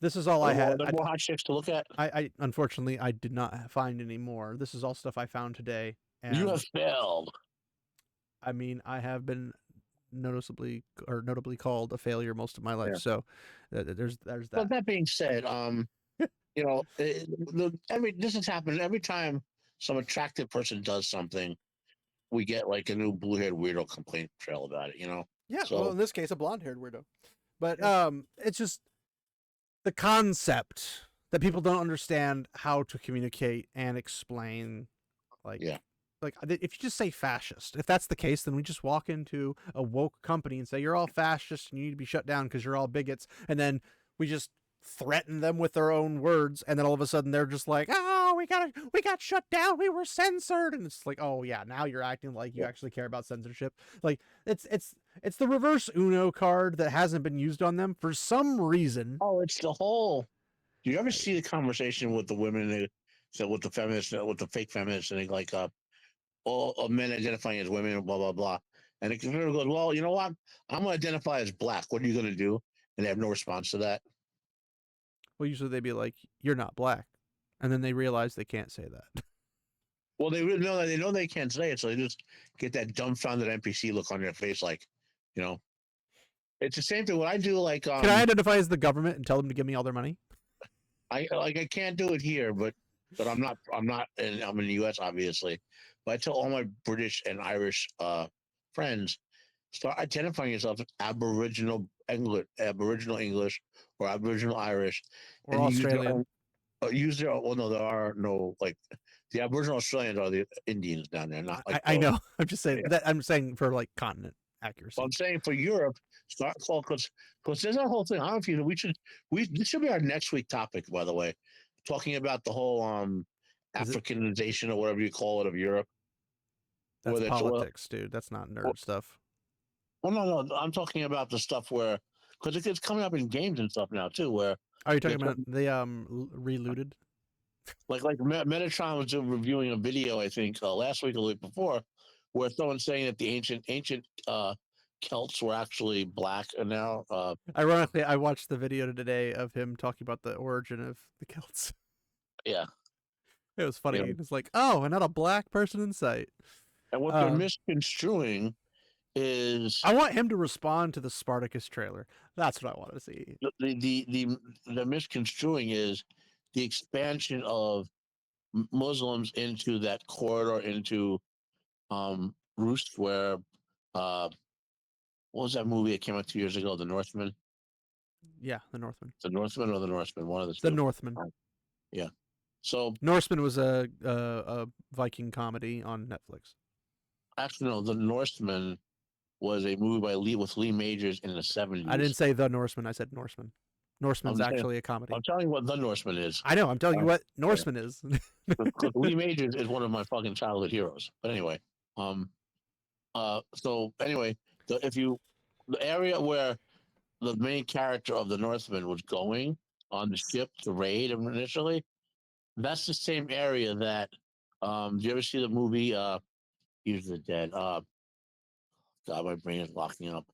This is all I had. Are there more hot chicks to look at? I unfortunately I did not find any more. This is all stuff I found today. And You have failed. I mean, I have been notably called a failure most of my life. Yeah. So there's that. But that being said, you know, this has happened every time some attractive person does something. We get like a new blue-haired weirdo complaint trail about it. You know. Yeah. So, well, in this case, a blonde-haired weirdo. But it's just the concept that people don't understand how to communicate and explain. Like, yeah. Like if you just say fascist, if that's the case, then we just walk into a woke company and say you're all fascists and you need to be shut down because you're all bigots, and then we just threaten them with their own words, and then all of a sudden they're just like, "Oh, we got shut down, we were censored," and it's like, "Oh yeah, now you're acting like you actually care about censorship." Like it's the reverse Uno card that hasn't been used on them for some reason. Oh, it's the whole. Do you ever see the conversation with the women, with the feminists, with the fake feminists, and they like all of men identifying as women, blah blah blah, and the computer goes, "Well, you know what? I'm going to identify as black. What are you going to do?" And they have no response to that. Well, usually they'd be like, "You're not black," and then they realize they can't say that. Well, they know they can't say it, so they just get that dumbfounded NPC look on their face, like, you know. It's the same thing. What I do, like, Can I identify as the government and tell them to give me all their money? I can't do it here, but I'm in the U.S. obviously, but I tell all my British and Irish friends, start identifying yourself as Aboriginal English, or Aboriginal Irish, Or and Australian. use their own. Well, no, there are no, like, the Aboriginal Australians are the Indians down there, not like I know. I'm just saying that. I'm saying for like continent accuracy. Well, I'm saying for Europe, start call because there's that whole thing. I don't know if this should be our next week topic, by the way, talking about the whole Africanization or whatever you call it of Europe. That's politics, dude. That's not nerd stuff. Well, no, I'm talking about the stuff where, because it's coming up in games and stuff now too. Where are you talking about the relooted? Like Metatron was reviewing a video, I think last week or the week before, where someone's saying that the ancient Celts were actually black and now. Ironically, I watched the video today of him talking about the origin of the Celts. Yeah. It was funny. You know, It's like, oh, and not a black person in sight. and what they're misconstruing is I want him to respond to the Spartacus trailer. That's what I want to see. the misconstruing is the expansion of Muslims into that corridor into Roost, where what was that movie that came out 2 years ago? The Northman. Yeah, the Northman. The Northman or the Norseman, one of the two. The Northman. Yeah. So Norseman was a Viking comedy on Netflix. actually, no, the Northman was a movie by Lee Majors in the 70s. I didn't say the Norseman. I said Norseman. Norseman's saying- actually a comedy. I'm telling you what the Northman is. I know. I'm telling you what Norseman is. Lee Majors is one of my fucking childhood heroes. But anyway, so anyway, the area where the main character of the Northman was going on the ship to raid him initially, that's the same area that. Do you ever see the movie Years of the Dead? God, my brain is locking up.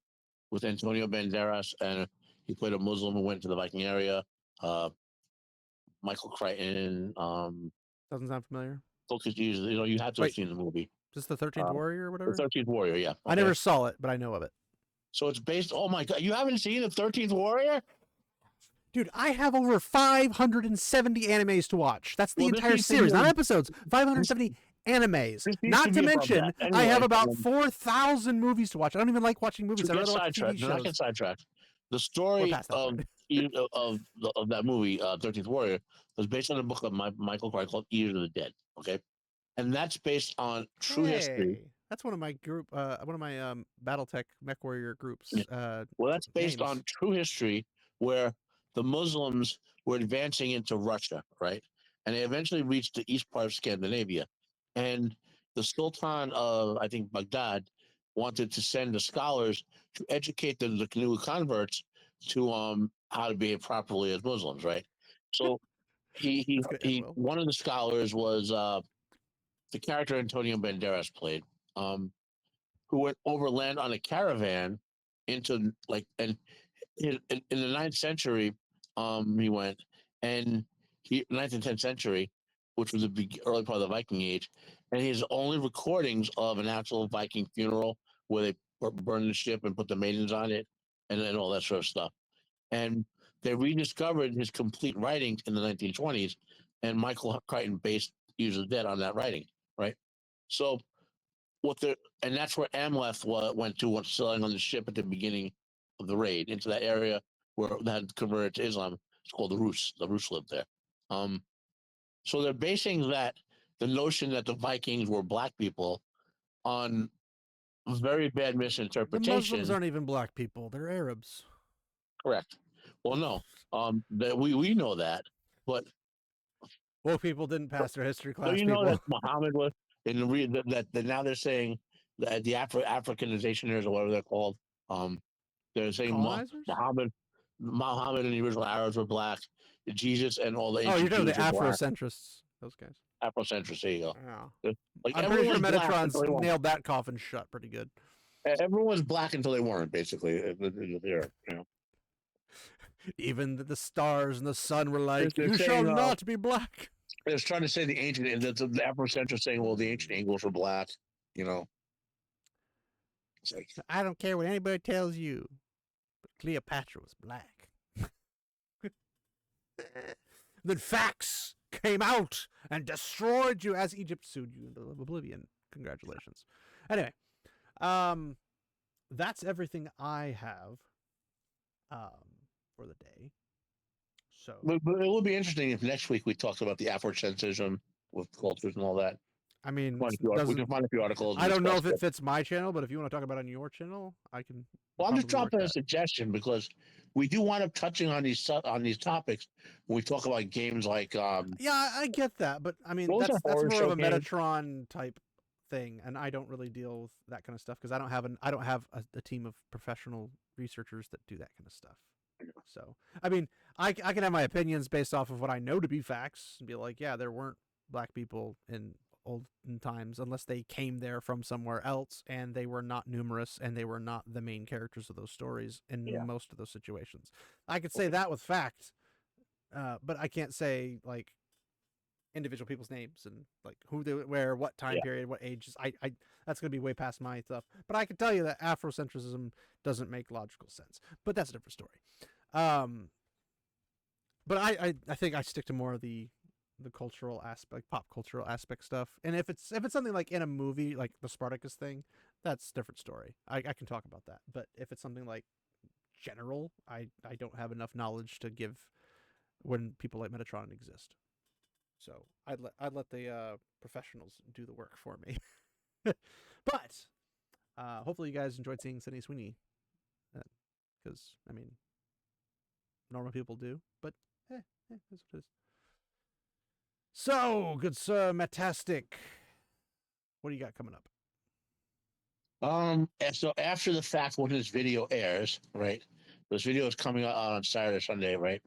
With Antonio Banderas, and he played a Muslim who went to the Viking area. Michael Crichton. Doesn't sound familiar. Focus, you have to have seen the movie. Is this the 13th Warrior or whatever? The 13th Warrior, yeah. Okay. I never saw it, but I know of it. So it's based. Oh my God, you haven't seen the 13th Warrior? Dude, I have over 570 animes to watch. That's the Well, this entire needs to series, be not a- episodes. 570 animes. This needs Not to to be above mention, that. I have Anyway, about 4,000 movies to watch. I don't even like watching movies. To I get rather watch TV sidetracked, not get shows. sidetracked. The We're story past that of point. of that movie, 13th Warrior, was based on a book of Michael Crichton called Years of the Dead. Okay, and that's based on true history. Hey, that's one of my group. One of my BattleTech Mech Warrior groups. Yeah. Well, that's based names. on true history, where the Muslims were advancing into Russia, right? And they eventually reached the east part of Scandinavia. And the Sultan of, I think, Baghdad wanted to send the scholars to educate the new converts to how to behave properly as Muslims, right? So That's good, he Will. one of the scholars was the character Antonio Banderas played, who went overland on a caravan into and in the 9th century, he went, and 9th and 10th century, which was the early part of the Viking Age, and his only recordings of an actual Viking funeral where they burned the ship and put the maidens on it, and all that sort of stuff. And they rediscovered his complete writings in the 1920s, and Michael Crichton based Years of the Dead on that writing, right? So and that's where Amleth went to when sailing on the ship at the beginning of the raid into that area where that had converted to Islam. It's called the Rus. The Rus lived there. So they're basing the notion that the Vikings were black people on very bad The misinterpretation. Muslims aren't even black people; they're Arabs. Correct. Well, no, that we know that, but Woke people didn't pass their history class. so you know people. that Muhammad was that now they're saying that the Africanizationers or whatever they're called. They're saying Colonizers? Muhammad and the original Arabs were black. Jesus and all the Oh, ancient you're talking the Jews were black. Afrocentrists. Those guys. Afrocentrists. There you go. Yeah. Like I'm pretty sure everyone's black Metatron's until they weren't. nailed that coffin shut pretty good. Everyone's black until they weren't. Basically, there. Even the stars and the sun were like, They're "You shall saying, not be black." I was trying to say the Afrocentrists saying, well, the ancient Angles were black. It's like, I don't care what anybody tells you, but Cleopatra was black. Then facts came out and destroyed you as Egypt sued you into oblivion. Congratulations. Anyway, that's everything I have for the day. So, but it would be interesting if next week we talked about the Afrocentrism with cultures and all that. I mean, We can find a few articles. I don't know if discuss it fits my channel, but if you want to talk about it on your channel, I can. Well, I'm just probably work dropping a that. suggestion because we do wind up touching on these topics when we talk about games like. Yeah, I get that, but I mean, What was that's that horror more of a show game? Metatron type thing, and I don't really deal with that kind of stuff because I don't have a team of professional researchers that do that kind of stuff. So, I mean, I can have my opinions based off of what I know to be facts and be like, yeah, there weren't black people in olden times, unless they came there from somewhere else and they were not numerous and they were not the main characters of those stories in Yeah. most of those situations. I could say that with fact, but I can't say like individual people's names and like who they where, what time Yeah. period, what ages. I that's gonna be way past my stuff. But I can tell you that Afrocentrism doesn't make logical sense. But that's a different story. But I think I stick to more of the cultural aspect, pop cultural aspect stuff. And if it's something like in a movie, like the Spartacus thing, that's a different story. I can talk about that. But if it's something like general, I don't have enough knowledge to give when people like Metatron exist. So I'd let the professionals do the work for me. But hopefully you guys enjoyed seeing Sydney Sweeney, because I mean, normal people do, but that's what it is. So good, sir, Metastic. What do you got coming up? And so after the fact, when this video airs, right? This video is coming out on Saturday, Sunday, right?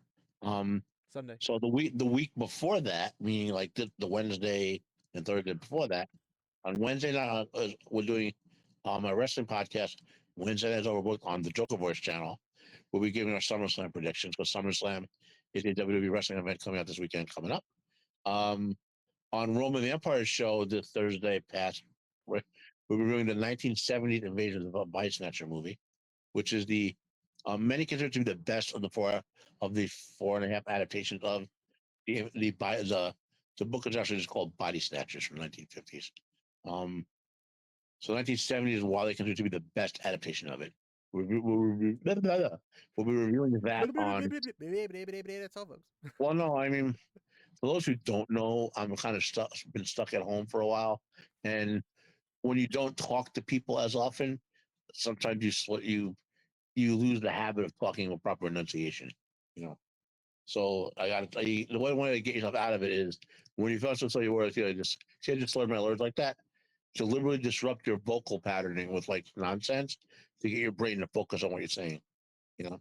Sunday. So the week before that, meaning like the Wednesday and Thursday before that, on Wednesday night we're doing a wrestling podcast. Wednesday night is overbooked on the Joker Voice channel. We'll be giving our SummerSlam predictions because SummerSlam is a WWE wrestling event coming out this weekend coming up. On Roman the Empire show this Thursday past, we'll be reviewing the 1970s Invasion of the Body Snatcher movie, which is the many consider to be the best of the 4.5 adaptations of the book is actually just called Body Snatchers from the 1950s. So 1970s is why they consider to be the best adaptation of it. We'll be reviewing that on. That's all, folks. Well, no, I mean, for those who don't know, I'm kind of been stuck at home for a while, and when you don't talk to people as often, sometimes you lose the habit of talking with proper enunciation. You know, so the way to get yourself out of it is when you first say your words, just slur my words like that, to literally disrupt your vocal patterning with like nonsense to get your brain to focus on what you're saying. You know.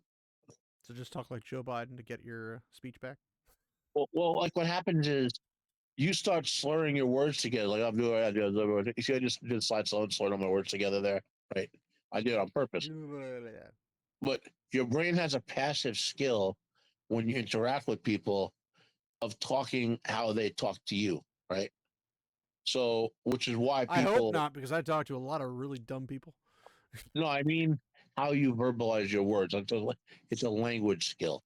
So just talk like Joe Biden to get your speech back. Well, like what happens is you start slurring your words together. Like I'm doing, you see, I just did slide slow and slurred all my words together there, right? I did it on purpose. But your brain has a passive skill when you interact with people of talking how they talk to you, right? So, which is why people. I hope not, because I talk to a lot of really dumb people. No, I mean how you verbalize your words. It's a language skill.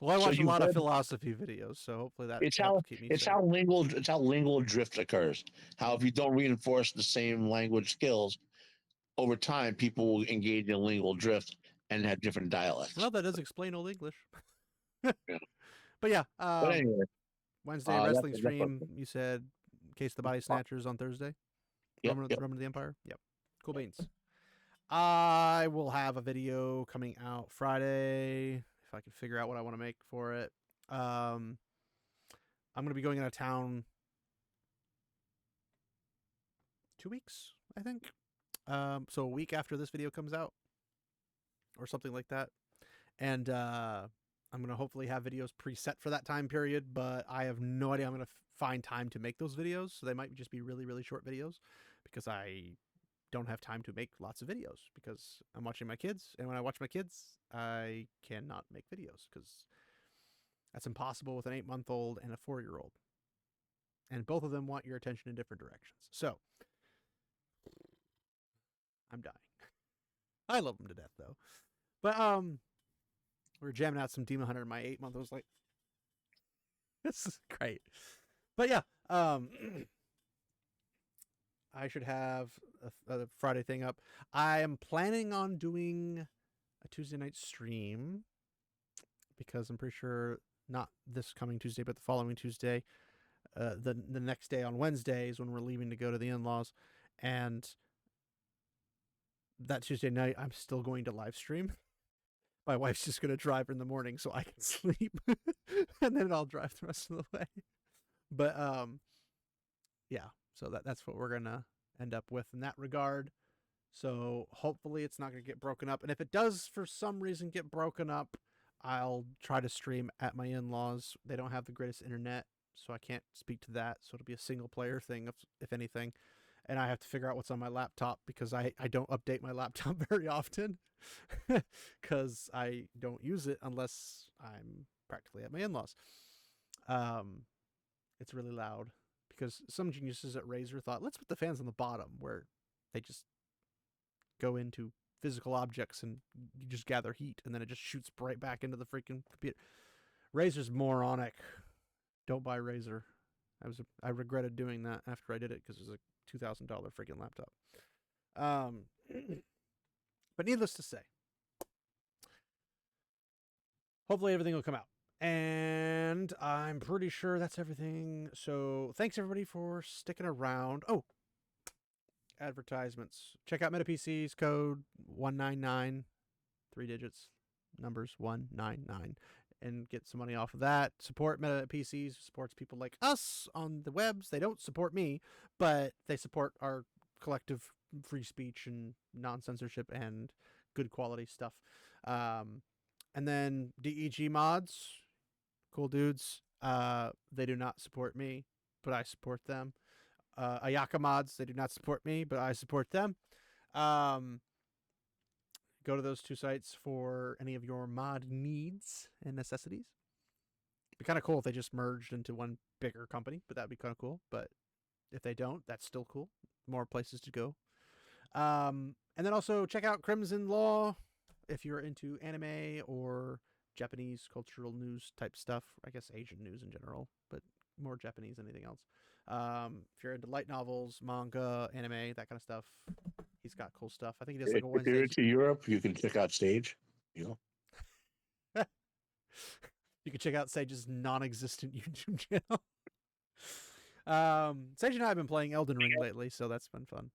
Well, I So watch a lot of philosophy videos, so hopefully that helps keep me safe. how lingual drift occurs. How if you don't reinforce the same language skills over time, people will engage in lingual drift and have different dialects. Well, that does explain Old English. Yeah. But yeah, But anyway, Wednesday wrestling stream. You said Case of the Body Snatchers on Thursday. Yep, Roman of the Empire. Yep. Cool beans. I will have a video coming out Friday if I can figure out what I want to make for it. I'm going to be going out of town 2 weeks, I think. So a week after this video comes out or something like that. And I'm going to hopefully have videos preset for that time period, but I have no idea I'm going to find time to make those videos. So they might just be really, really short videos because I don't have time to make lots of videos because I'm watching my kids. And when I watch my kids, I cannot make videos because that's impossible with an 8-month-old and a 4-year-old. And both of them want your attention in different directions. So I'm dying. I love them to death though. But we were jamming out some Demon Hunter and my 8-month-old was like, this is great. But yeah, I should have a Friday thing up. I am planning on doing a Tuesday night stream because I'm pretty sure not this coming Tuesday, but the following Tuesday, the next day on Wednesday is when we're leaving to go to the in-laws. And that Tuesday night, I'm still going to live stream. My wife's just going to drive in the morning so I can sleep. And then I'll drive the rest of the way. But, yeah, so that's what we're going to end up with in that regard. So hopefully it's not going to get broken up. And if it does for some reason get broken up, I'll try to stream at my in-laws. They don't have the greatest internet so I can't speak to that. So it'll be a single player thing, if anything. And I have to figure out what's on my laptop because I don't update my laptop very often because I don't use it unless I'm practically at my in-laws. It's really loud because some geniuses at Razer thought, let's put the fans on the bottom where they just go into physical objects and you just gather heat and then it just shoots right back into the freaking computer. Razer's moronic. Don't buy Razer. I regretted doing that after I did it because it was a $2,000 freaking laptop. But needless to say, hopefully everything will come out. And I'm pretty sure that's everything. So thanks everybody for sticking around. Oh, advertisements. Check out MetaPC's code 199, 3 digits, numbers 199, and get some money off of that. Support MetaPCs, supports people like us on the webs. They don't support me, but they support our collective free speech and non-censorship and good quality stuff. And then DEG mods, cool dudes. They do not support me, but I support them. Ayakamods, they do not support me, but I support them. Go to those two sites for any of your mod needs and necessities. It'd be kind of cool if they just merged into one bigger company, but that'd be kind of cool. But if they don't, that's still cool. More places to go. And then also check out Crimson Law if you're into anime or Japanese cultural news type stuff. I guess Asian news in general, but more Japanese than anything else. If you're into light novels, manga, anime, that kind of stuff, he's got cool stuff. I think he does like a If Wednesday. you're into Europe, you can check out Sage. You know, You can check out Sage's non-existent YouTube channel. Sage and I have been playing Elden Ring lately, so that's been fun.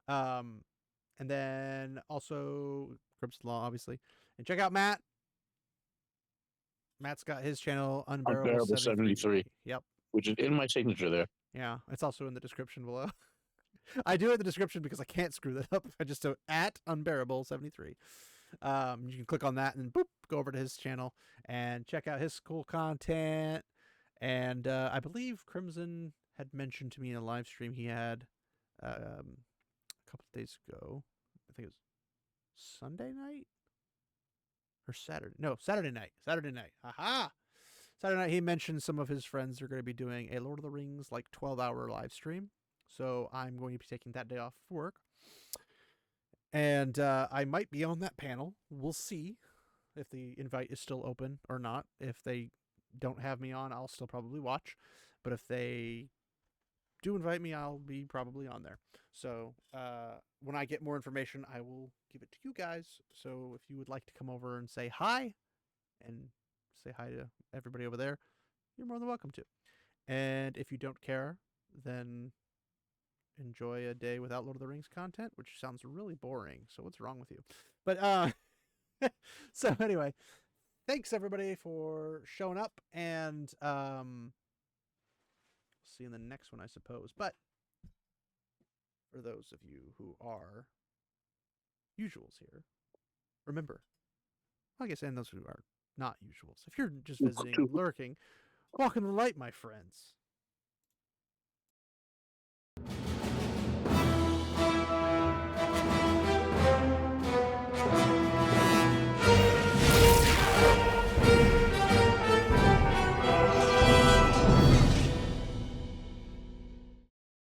And then also Crimson Law, obviously. And check out Matt. Matt's got his channel, Unbearable 73. Yep. which is in my signature there. Yeah, it's also in the description below. I do it in the description because I can't screw that up. I just do at Unbearable 73. You can click on that and boop, go over to his channel and check out his cool content. And I believe Crimson had mentioned to me in a live stream he had a couple of days ago. I think it was Sunday night or Saturday. No, Saturday night. Saturday night. Aha! Saturday night he mentioned some of his friends are going to be doing a Lord of the Rings like 12-hour live stream. So I'm going to be taking that day off for work. And I might be on that panel. We'll see if the invite is still open or not. If they don't have me on, I'll still probably watch. But if they do invite me, I'll be probably on there. So when I get more information, I will give it to you guys. So if you would like to come over and say hi and say hi to everybody over there, you're more than welcome to. And if you don't care, then enjoy a day without Lord of the Rings content, which sounds really boring. So what's wrong with you? But so anyway, thanks everybody for showing up, and we'll see you in the next one, I suppose. But for those of you who are usuals here, remember, I guess, and those who are not usuals, if you're just visiting, lurking, walk in the light, my friends.